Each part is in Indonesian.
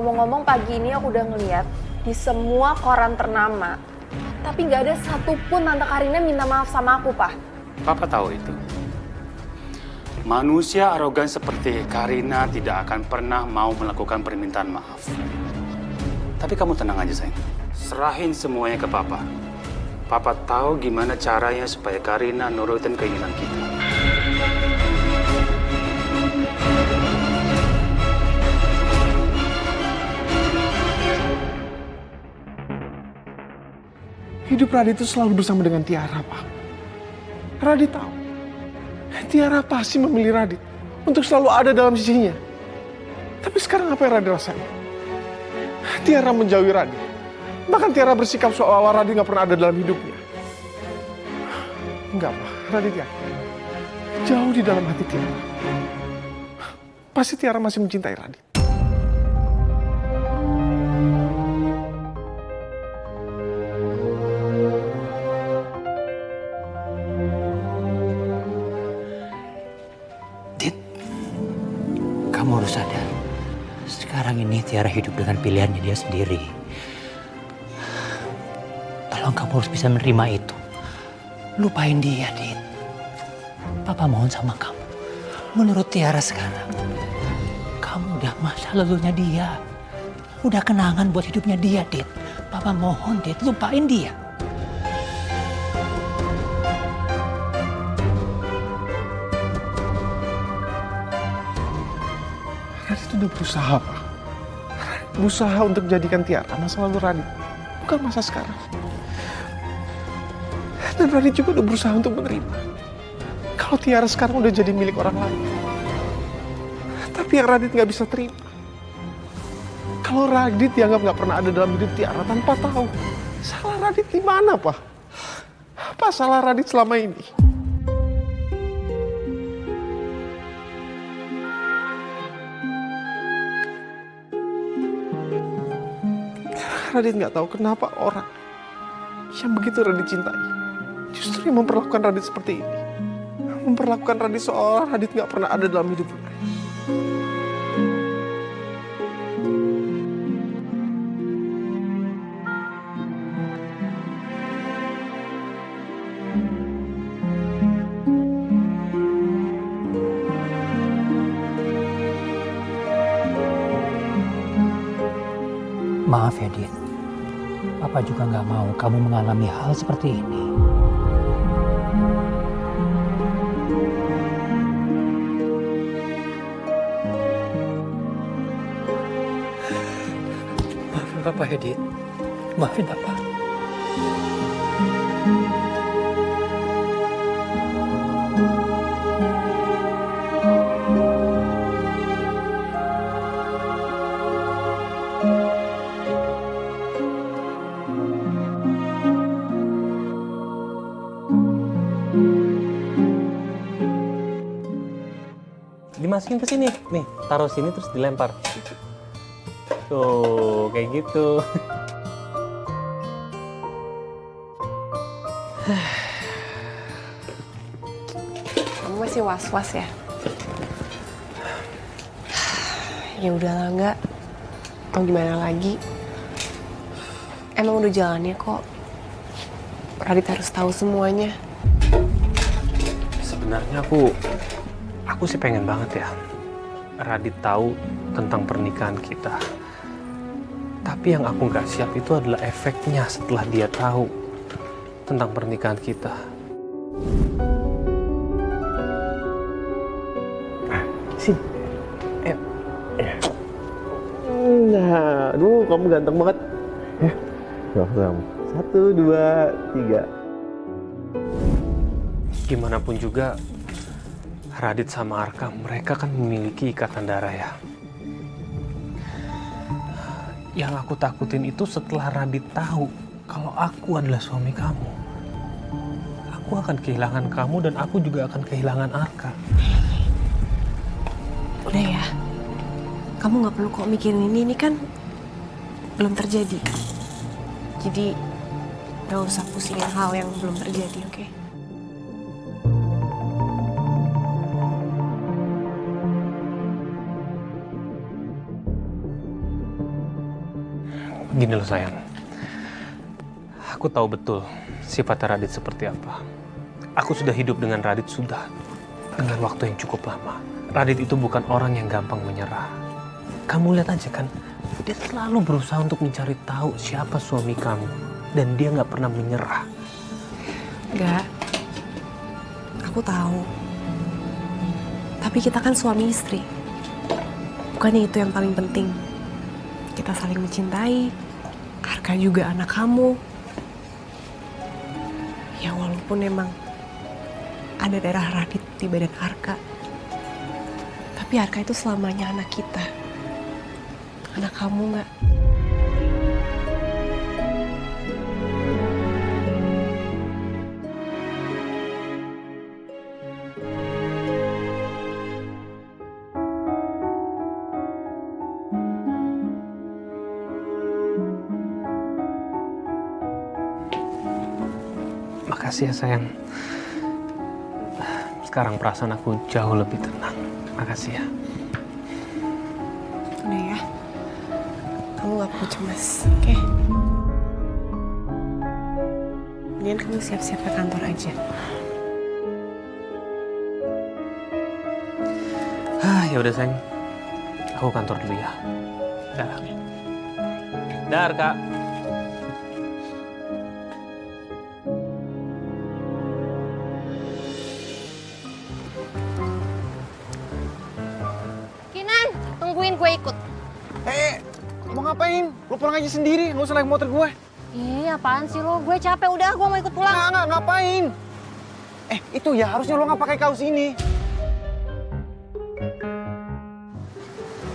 ngomong-ngomong pagi ini aku udah ngeliat di semua koran ternama, tapi nggak ada satupun Tante Karina minta maaf sama aku, Pak. Papa tahu itu. Manusia arogan seperti Karina tidak akan pernah mau melakukan permintaan maaf. Tapi kamu tenang aja, sayang. Serahin semuanya ke Papa. Papa tahu gimana caranya supaya Karina nurutin keinginan kita. Hidup Radit itu selalu bersama dengan Tiara, Pak. Radit tahu. Tiara pasti memilih Radit untuk selalu ada dalam sisinya. Tapi sekarang apa yang Radit rasain? Tiara menjauhi Radit. Bahkan Tiara bersikap seolah Radit nggak pernah ada dalam hidupnya. Enggak, Pak. Radit yakin. Jauh di dalam hati Tiara. Pasti Tiara masih mencintai Radit. Kamu harus sadar, sekarang ini Tiara hidup dengan pilihannya dia sendiri. Tolong kamu harus bisa menerima itu. Lupain dia, Dit. Papa mohon sama kamu. Menurut Tiara sekarang, kamu udah masa lalunya dia. Udah kenangan buat hidupnya dia, Dit. Papa mohon, Dit, lupain dia. Radit udah berusaha, Pak. Berusaha untuk jadikan Tiara masa lalu Radit, bukan masa sekarang. Dan Radit juga udah berusaha untuk menerima kalau Tiara sekarang udah jadi milik orang lain. Tapi yang Radit nggak bisa terima, kalau Radit dianggap nggak pernah ada dalam hidup Tiara tanpa tahu. Salah Radit di mana, Pak? Apa salah Radit selama ini? Radit nggak tahu kenapa orang yang begitu Radit cintai justru yang memperlakukan Radit seperti ini. Memperlakukan Radit seolah Radit nggak pernah ada dalam hidupnya. Maaf ya, Dit. Papa juga nggak mau kamu mengalami hal seperti ini. Maafin Papa ya, Dit. Maafin Papa. Dimasukin ke sini, nih taruh sini terus dilempar. Tuh kayak gitu. Kamu masih was-was ya? Ya udahlah, enggak. Mau gimana lagi? Emang udah jalannya kok. Radit harus tahu semuanya. Sebenarnya aku sih pengen banget ya Radit tahu tentang pernikahan kita. Tapi yang aku nggak siap itu adalah efeknya setelah dia tahu tentang pernikahan kita. Sini. Nah, aduh kamu ganteng banget. Kamu. 1, 2, 3. Gimana pun juga Radit sama Arka, mereka kan memiliki ikatan darah ya. Yang aku takutin itu setelah Radit tahu kalau aku adalah suami kamu. Aku akan kehilangan kamu dan aku juga akan kehilangan Arka. Udah ya. Kamu nggak perlu kok mikirin ini kan belum terjadi. Jadi nggak usah pusingin hal yang belum terjadi, oke? Gini loh sayang, aku tahu betul sifat Radit seperti apa. Aku sudah hidup dengan Radit dengan waktu yang cukup lama. Radit itu bukan orang yang gampang menyerah. Kamu lihat aja kan, dia selalu berusaha untuk mencari tahu siapa suami kamu. Dan dia nggak pernah menyerah. Enggak. Aku tahu. Tapi kita kan suami istri. Bukannya itu yang paling penting. Kita saling mencintai. Arka juga anak kamu. Ya walaupun emang ada darah Radit di badan Arka. Tapi Arka itu selamanya anak kita. Anak kamu nggak? Makasih ya sayang. Sekarang perasaan aku jauh lebih tenang. Makasih ya. Udah ya. Kamu gak perlu cemas, oke? Mendingan kamu siap-siap ke kantor aja. Ya udah sayang. Aku kantor dulu ya. Dah. Dar, Kak. Gue ikut. Mau ngapain? Lu pulang aja sendiri, nggak usah naik motor gue. Ih, apaan sih lo? Gue capek, udah gue mau ikut pulang. Nggak, ngapain? Itu ya, harusnya lo nggak pakai kaos ini.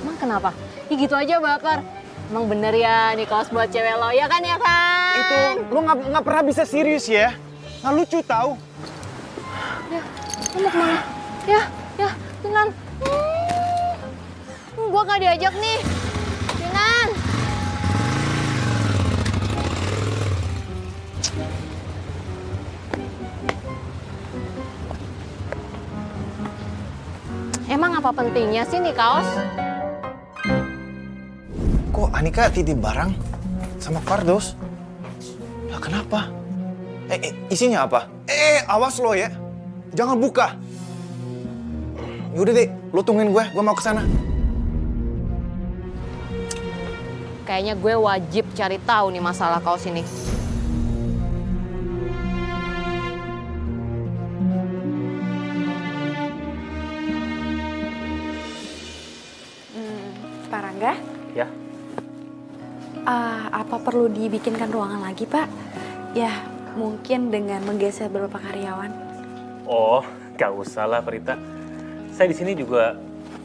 Emang kenapa? Ya gitu aja baper. Emang bener ya nih kaos buat cewek lo, ya kan ya kan? Itu, lo nggak pernah bisa serius ya. Nggak lucu tau. Ya, lo mau kemana? Ya, Kinan. Gue gak diajak nih. Kinan. Emang apa pentingnya sih nih kaos? Kok Anika titip barang sama Fardos? Lah kenapa? Isinya apa? Awas lo ya. Jangan buka. Yaudah deh, lo tungguin gue mau ke sana. Kayaknya gue wajib cari tahu nih masalah kaos ini. Pak Rangga? Ya. Apa perlu dibikinkan ruangan lagi, Pak? Ya, mungkin dengan menggeser beberapa karyawan. Oh, gak usah lah, Prita. Saya di sini juga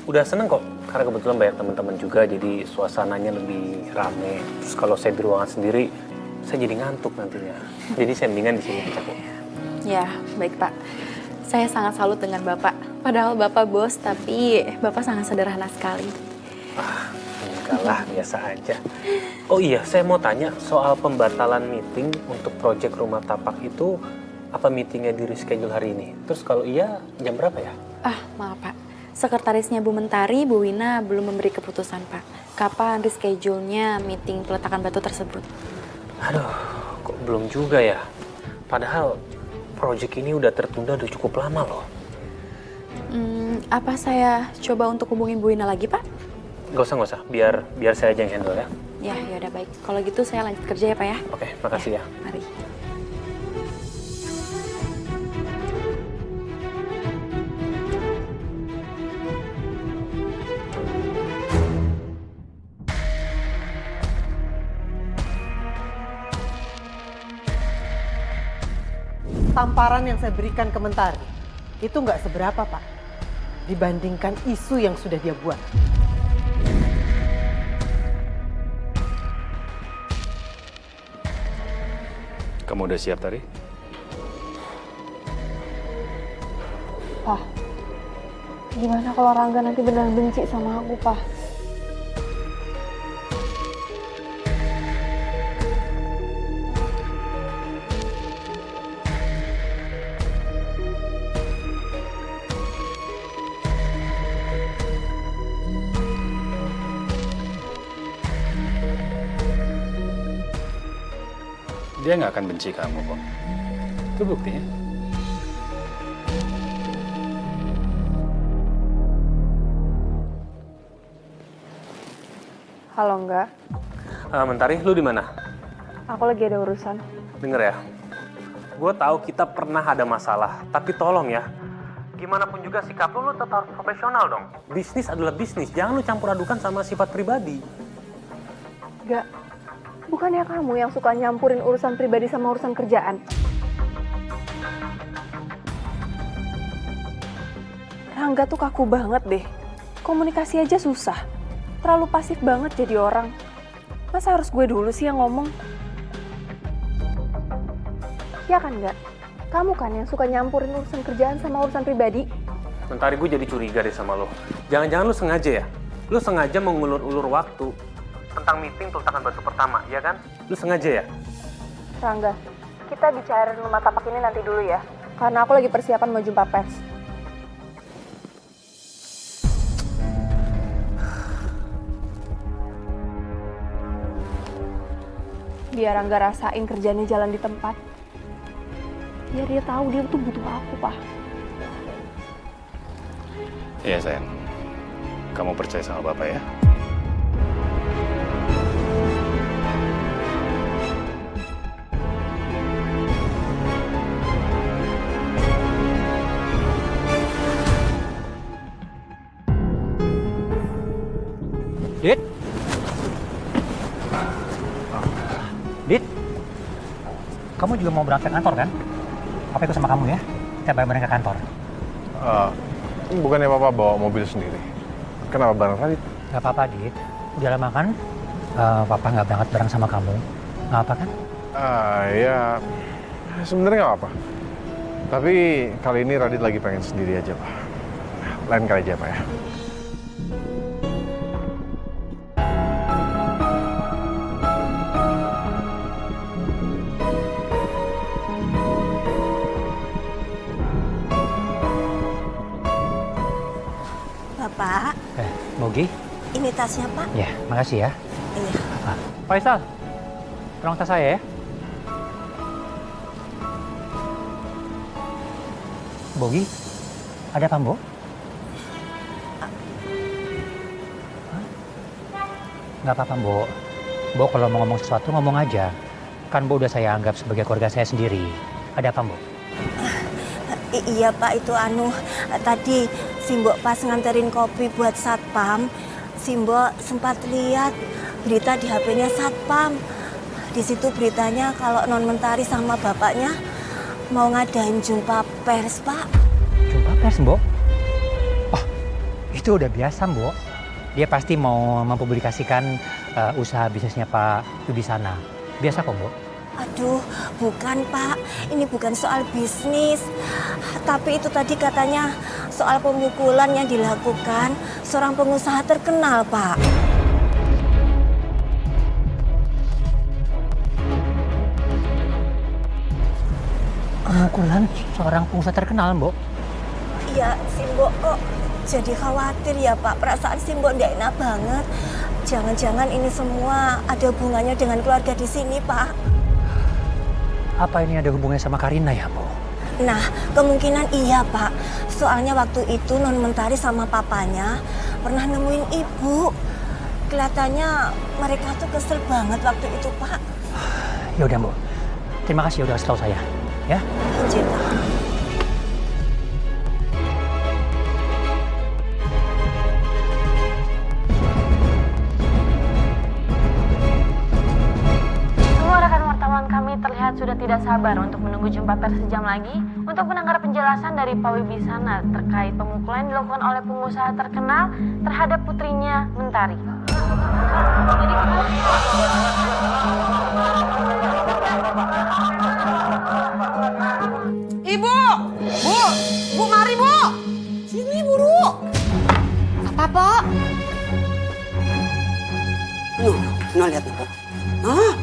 udah seneng kok. Karena kebetulan banyak teman-teman juga, jadi suasananya lebih rame. Terus kalau saya di ruangan sendiri, saya jadi ngantuk nantinya. Jadi saya mendingan di sini aja kok. Ya, baik Pak. Saya sangat salut dengan Bapak. Padahal Bapak bos, tapi Bapak sangat sederhana sekali. Enggak lah, biasa aja. Oh iya, saya mau tanya soal pembatalan meeting untuk proyek rumah tapak itu, apa meetingnya di reschedule hari ini? Terus kalau iya, jam berapa ya? Maaf Pak. Sekretarisnya Bu Mentari, Bu Wina belum memberi keputusan, Pak. Kapan reschedule-nya meeting peletakan batu tersebut? Aduh, kok belum juga ya? Padahal proyek ini udah tertunda udah cukup lama loh. Apa saya coba untuk hubungin Bu Wina lagi, Pak? Gak usah. Biar saya aja yang handle ya. Ya udah baik. Kalau gitu saya lanjut kerja ya, Pak ya. Oke, makasih ya. Mari. Tamparan yang saya berikan ke Mentari itu nggak seberapa, Pak, dibandingkan isu yang sudah dia buat. Kamu udah siap, Tari? Pak, gimana kalau Rangga nanti benar benci sama aku, Pak? Dia nggak akan benci kamu kok. Itu buktinya. Halo, enggak. Mentari, lu di mana? Aku lagi ada urusan. Denger ya, gue tahu kita pernah ada masalah, tapi tolong ya, gimana pun juga sikap lu tetap harus profesional dong. Bisnis adalah bisnis, jangan lu campur adukan sama sifat pribadi. Enggak. Bukannya kamu yang suka nyampurin urusan pribadi sama urusan kerjaan? Rangga tuh kaku banget deh. Komunikasi aja susah. Terlalu pasif banget jadi orang. Masa harus gue dulu sih yang ngomong? Ya kan enggak? Kamu kan yang suka nyampurin urusan kerjaan sama urusan pribadi? Mentari, gue jadi curiga deh sama lo. Jangan-jangan lu sengaja ya? Lu sengaja mengulur-ulur waktu tentang meeting peletakan batu pertama, ya kan? Lu sengaja ya? Rangga, kita bicara rumah tapak ini nanti dulu ya. Karena aku lagi persiapan mau jumpa pers. Biar Rangga rasain kerjanya jalan di tempat. Biar dia tahu dia tuh butuh aku, Pak. Iya sayang, kamu percaya sama Bapak ya? Dit? Dit? Kamu juga mau berangkat kantor kan? Papa ikut sama kamu ya? Kita bareng-bareng ke kantor. Bukannya Papa bawa mobil sendiri? Kenapa bareng Radit? Gak apa-apa, Dit. Udah lama kan? Papa nggak berangkat bareng sama kamu. Nggak apa kan? Ya, sebenarnya nggak apa-apa. Tapi kali ini Radit lagi pengen sendiri aja, Pak. Lain kali aja, Pak ya. Pak. Bogi? Ini tasnya, Pak. Ya, makasih ya. Iya. Faisal, tolong tas saya ya. Bogi, ada apa, Mbok? Nggak apa-apa, Mbok. Mbok kalau mau ngomong sesuatu, ngomong aja. Kan Mbok udah saya anggap sebagai keluarga saya sendiri. Ada apa, Mbok? Iya, Pak. Itu tadi Simbok pas nganterin kopi buat satpam, Simbok sempat lihat berita di HP-nya satpam. Di situ beritanya kalau Non Mentari sama bapaknya mau ngadain jumpa pers, Pak. Jumpa pers, Mbok? Oh, itu udah biasa, Mbok. Dia pasti mau mempublikasikan usaha bisnisnya Pak Yudhisana. Biasa kok, Mbok. Aduh, bukan, Pak. Ini bukan soal bisnis. Tapi itu tadi katanya soal pemukulan yang dilakukan seorang pengusaha terkenal, Pak. Pemukulan seorang pengusaha terkenal, Mbok? Iya, Simbok kok jadi khawatir ya, Pak. Perasaan Simbok nggak enak banget. Jangan-jangan ini semua ada hubungannya dengan keluarga di sini, Pak. Apa ini ada hubungannya sama Karina ya, Mbok? Nah, kemungkinan iya, Pak. Soalnya waktu itu Non Mentari sama papanya pernah nemuin ibu. Kelihatannya mereka tuh kesel banget waktu itu, Pak. Ya udah, Mbok. Terima kasih udah kasih tahu saya, ya. Izin, Pak. Kami terlihat sudah tidak sabar untuk menunggu jumpa pers sejam lagi untuk mendengar penjelasan dari Pak Wibisana terkait pemukulan yang dilakukan oleh pengusaha terkenal terhadap putrinya Mentari. Ibu! Bu mari, Bu! Sini, buru! Apa, Pak? Nah, lihat, Bu. Nah.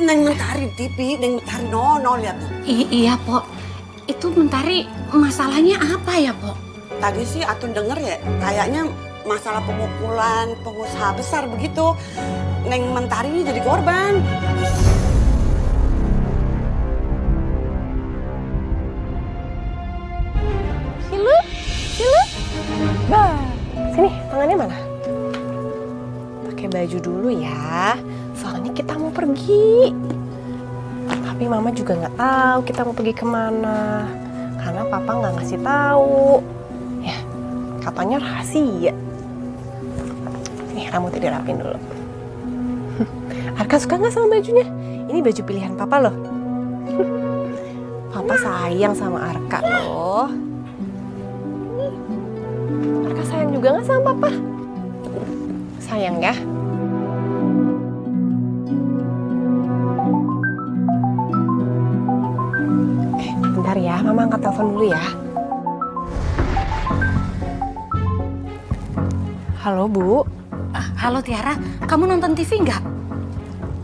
Neng Mentari TV, Neng Mentari no lihat tuh. Iya, Pok. Itu Mentari masalahnya apa ya, Pok? Tadi sih Atun denger ya, kayaknya masalah pemukulan pengusaha besar begitu. Neng Mentari ini jadi korban. Silu. Bah, sini tangannya mana? Pakai baju dulu ya, soalnya kita mau pergi. Tapi mama juga nggak tahu kita mau pergi kemana, karena papa nggak ngasih tahu. Ya, katanya rahasia. Nih, rambutnya dirapin dulu. Arka suka nggak sama bajunya? Ini baju pilihan papa loh. Papa sayang sama Arka loh. Arka sayang juga nggak sama papa? Sayang ya? Bentar ya, mama angkat telepon dulu ya. Halo Bu. Halo Tiara, kamu nonton TV nggak?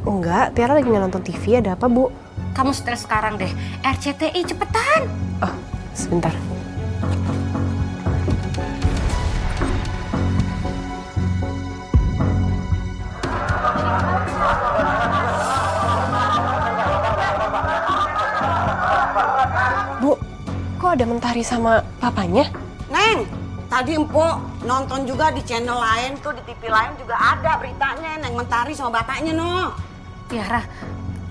Enggak, Tiara lagi nggak nonton TV, ada apa Bu? Kamu stres sekarang deh, RCTI cepetan. Oh, sebentar. Bu, kok ada Mentari sama papanya? Neng, tadi Empok nonton juga di channel lain tuh, di TV lain juga ada beritanya Neng Mentari sama bapaknya no. Tiara,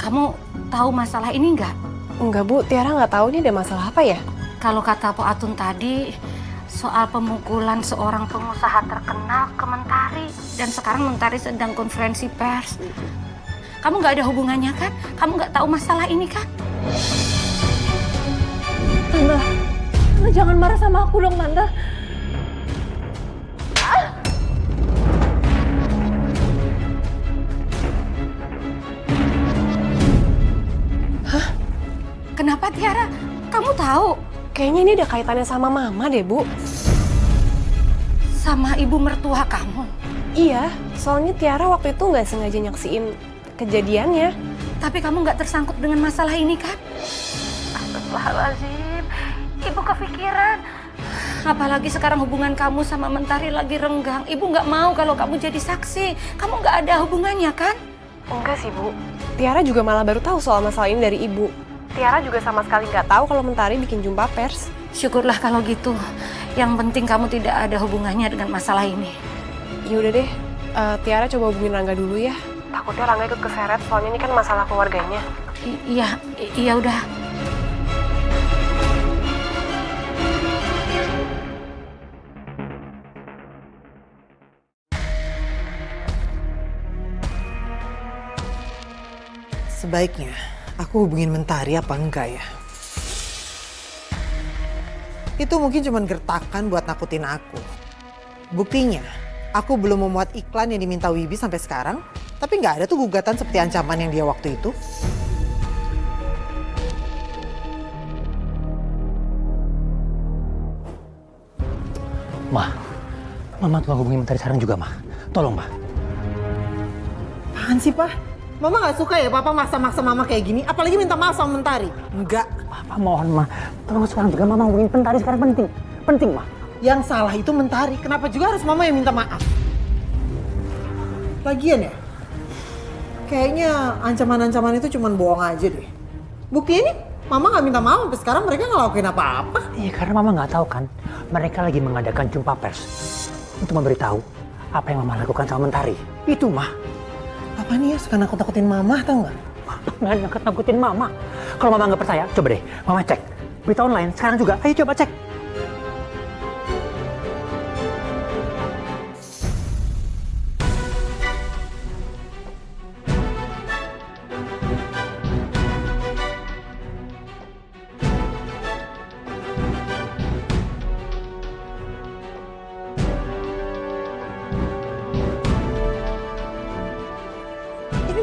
kamu tahu masalah ini nggak? Enggak Bu, Tiara nggak tahu ini ada masalah apa ya? Kalau kata Po Atun tadi, soal pemukulan seorang pengusaha terkenal ke Mentari. Dan sekarang Mentari sedang konferensi pers. Kamu nggak ada hubungannya kan? Kamu nggak tahu masalah ini kan? Tante jangan marah sama aku dong, Tante. Hah? Kenapa Tiara? Kamu tahu? Kayaknya ini ada kaitannya sama mama deh, Bu. Sama ibu mertua kamu? Iya, soalnya Tiara waktu itu nggak sengaja nyaksiin kejadiannya. Tapi kamu nggak tersangkut dengan masalah ini kan? Astagfirullahaladzim, ibu kepikiran. Apalagi sekarang hubungan kamu sama Mentari lagi renggang. Ibu nggak mau kalau kamu jadi saksi. Kamu nggak ada hubungannya kan? Enggak sih, Bu. Tiara juga malah baru tahu soal masalah ini dari Ibu. Tiara juga sama sekali nggak tahu kalau Mentari bikin jumpa pers. Syukurlah kalau gitu. Yang penting kamu tidak ada hubungannya dengan masalah ini. Ya udah deh, Tiara coba hubungin Rangga dulu ya. Takutnya Rangga ikut keseret, soalnya ini kan masalah keluarganya. Iya udah. Sebaiknya aku hubungin Mentari apa enggak ya? Itu mungkin cuma gertakan buat nakutin aku. Buktinya, aku belum memuat iklan yang diminta Wibi sampai sekarang, tapi nggak ada tuh gugatan seperti ancaman yang dia waktu itu. Ma, Mama tolong hubungi Mentari sekarang juga, Ma. Tolong, Ma. Apaan sih, Pak? Mama nggak suka ya Papa maksa-maksa Mama kayak gini, apalagi minta maaf sama Mentari. Enggak. Papa mohon, Ma. Tolong sekarang juga Mama hubungin Mentari sekarang penting. Penting, Ma. Yang salah itu Mentari, kenapa juga harus Mama yang minta maaf? Lagian ya, kayaknya ancaman-ancaman itu cuma bohong aja deh. Bukti ini, Mama nggak minta maaf sampai sekarang mereka nggak lakuin apa-apa. Iya, karena Mama nggak tahu kan, mereka lagi mengadakan jumpa pers untuk memberitahu apa yang Mama lakukan sama Mentari. Itu, Ma. Apa nih ya, suka nakut-nakutin Mama, tau nggak? Nggak nakut-nakutin Mama. Kalau Mama nggak percaya, coba deh, Mama cek. Berita online, sekarang juga. Ayo coba cek.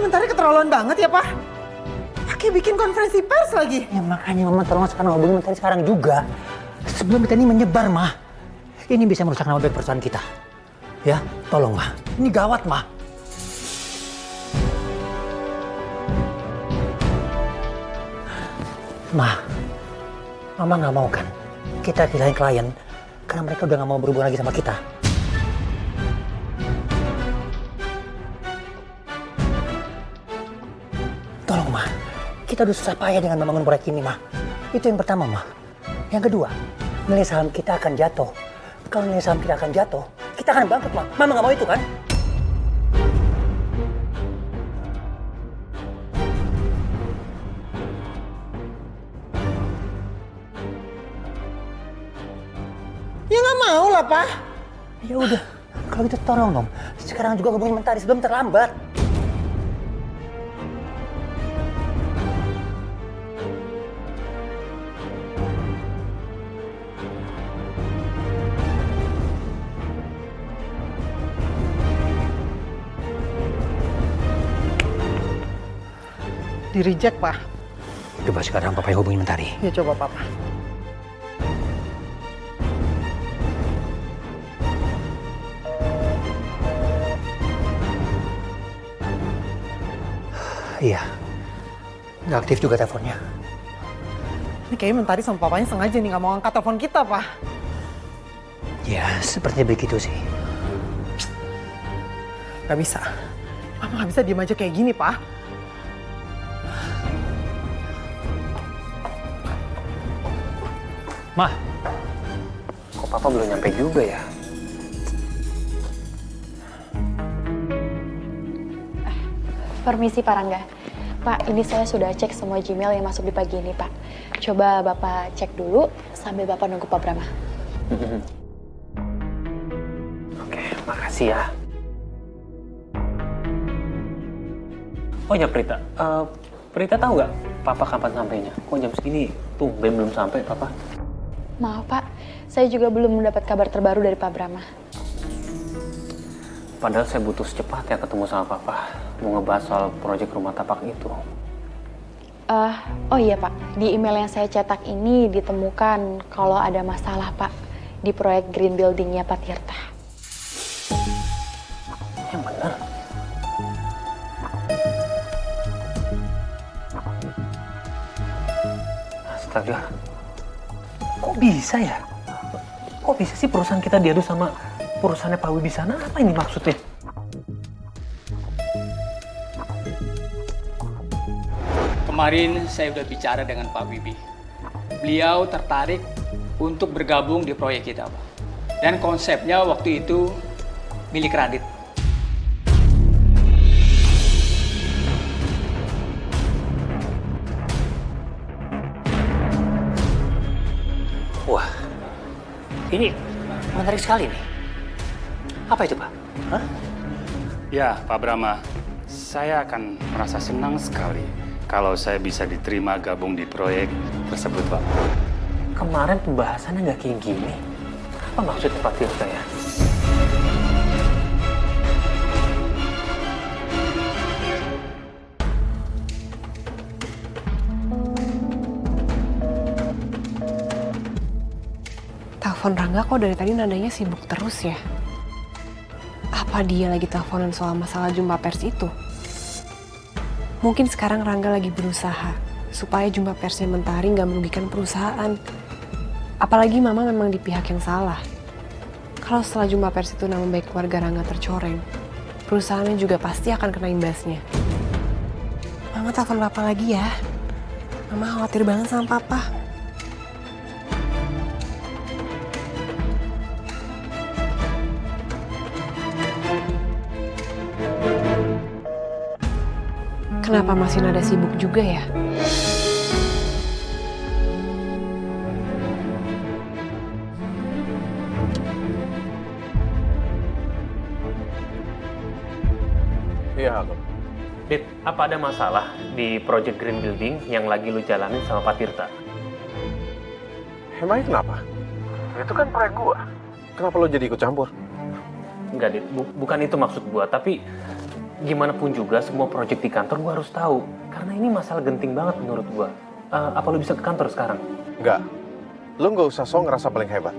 Mentari keterlaluan banget ya, Pak. Pakai bikin konferensi pers lagi. Ya makanya Mama tolong sekarang hubungi Mentari sekarang juga. Sebelum berita ini menyebar, Ma. Ini bisa merusak nama baik perusahaan kita. Ya, tolong, Ma. Ini gawat, Ma. Ma, Mama nggak mau kan kita kehilangan klien karena mereka udah gak mau berhubungan lagi sama kita. Tolong, Ma. Kita udah susah payah dengan membangun proyek ini, Ma. Itu yang pertama, Ma. Yang kedua, nilai saham kita akan jatuh. Kalau nilai saham kita akan jatuh, kita akan bangkrut, Ma. Mama gak mau itu, kan? Ya nggak mau lah, Pak. Ya udah, kalau gitu tolong dong. Sekarang juga hubungin Mentari sebelum terlambat. Di-reject, Pak. Coba sekarang Papa yang hubungin Mentari. Ya coba, Papa. Iya, nggak aktif juga teleponnya. Ini kayaknya Mentari sama papanya sengaja nih nggak mau angkat telepon kita, Pak. Ya, sepertinya begitu sih. Gak bisa. Mama nggak bisa diem aja kayak gini, Pak. Mah, kok Papa belum nyampe juga ya? Permisi Pak Rangga. Pak, ini saya sudah cek semua Gmail yang masuk di pagi ini, Pak. Coba Bapak cek dulu sambil Bapak nunggu Pak Brahma. Oke, makasih ya. Oh ya Prita, Prita tahu nggak Papa kapan sampainya? Kok jam segini tumben belum sampai Papa? Maaf Pak, saya juga belum mendapat kabar terbaru dari Pak Brahma. Padahal saya butuh secepatnya ketemu sama Papa. Mau ngebahas soal proyek rumah tapak itu. Oh iya Pak, di email yang saya cetak ini ditemukan kalau ada masalah Pak di proyek Green Building-nya Pak Tirta. Yang benar? Astaga, kok bisa ya? Kok bisa sih perusahaan kita diadu sama perusahaannya Pak Wibisana? Apa ini maksudnya? Kemarin saya sudah bicara dengan Pak Wibi. Beliau tertarik untuk bergabung di proyek kita, Pak. Dan konsepnya waktu itu milik Radit. Wah, ini menarik sekali nih. Apa itu, Pak? Hah? Ya, Pak Brahma, saya akan merasa senang sekali kalau saya bisa diterima gabung di proyek tersebut, Pak. Kemarin pembahasannya nggak kayak gini. Apa maksudnya Pak Tirta ya? Telepon Rangga kok dari tadi nadanya sibuk terus ya? Apa dia lagi teleponan soal masalah jumpa pers itu? Mungkin sekarang Rangga lagi berusaha supaya jumpa persnya Mentari nggak merugikan perusahaan. Apalagi Mama memang di pihak yang salah. Kalau setelah jumpa pers itu nama baik keluarga Rangga tercoreng, perusahaannya juga pasti akan kena imbasnya. Mama telepon Papa lagi ya. Mama khawatir banget sama Papa. Kenapa masih nada sibuk juga ya? Iya, halo. Dit, apa ada masalah di project Green Building yang lagi lu jalanin sama Pak Tirta? Emangnya kenapa? Itu kan proyek gua. Kenapa lo jadi ikut campur? Enggak, Dit. Bukan itu maksud gua, tapi gimana pun juga semua proyek di kantor gua harus tahu. Karena ini masalah genting banget menurut gua. Apa lu bisa ke kantor sekarang? Enggak. Lo nggak usah ngerasa paling hebat.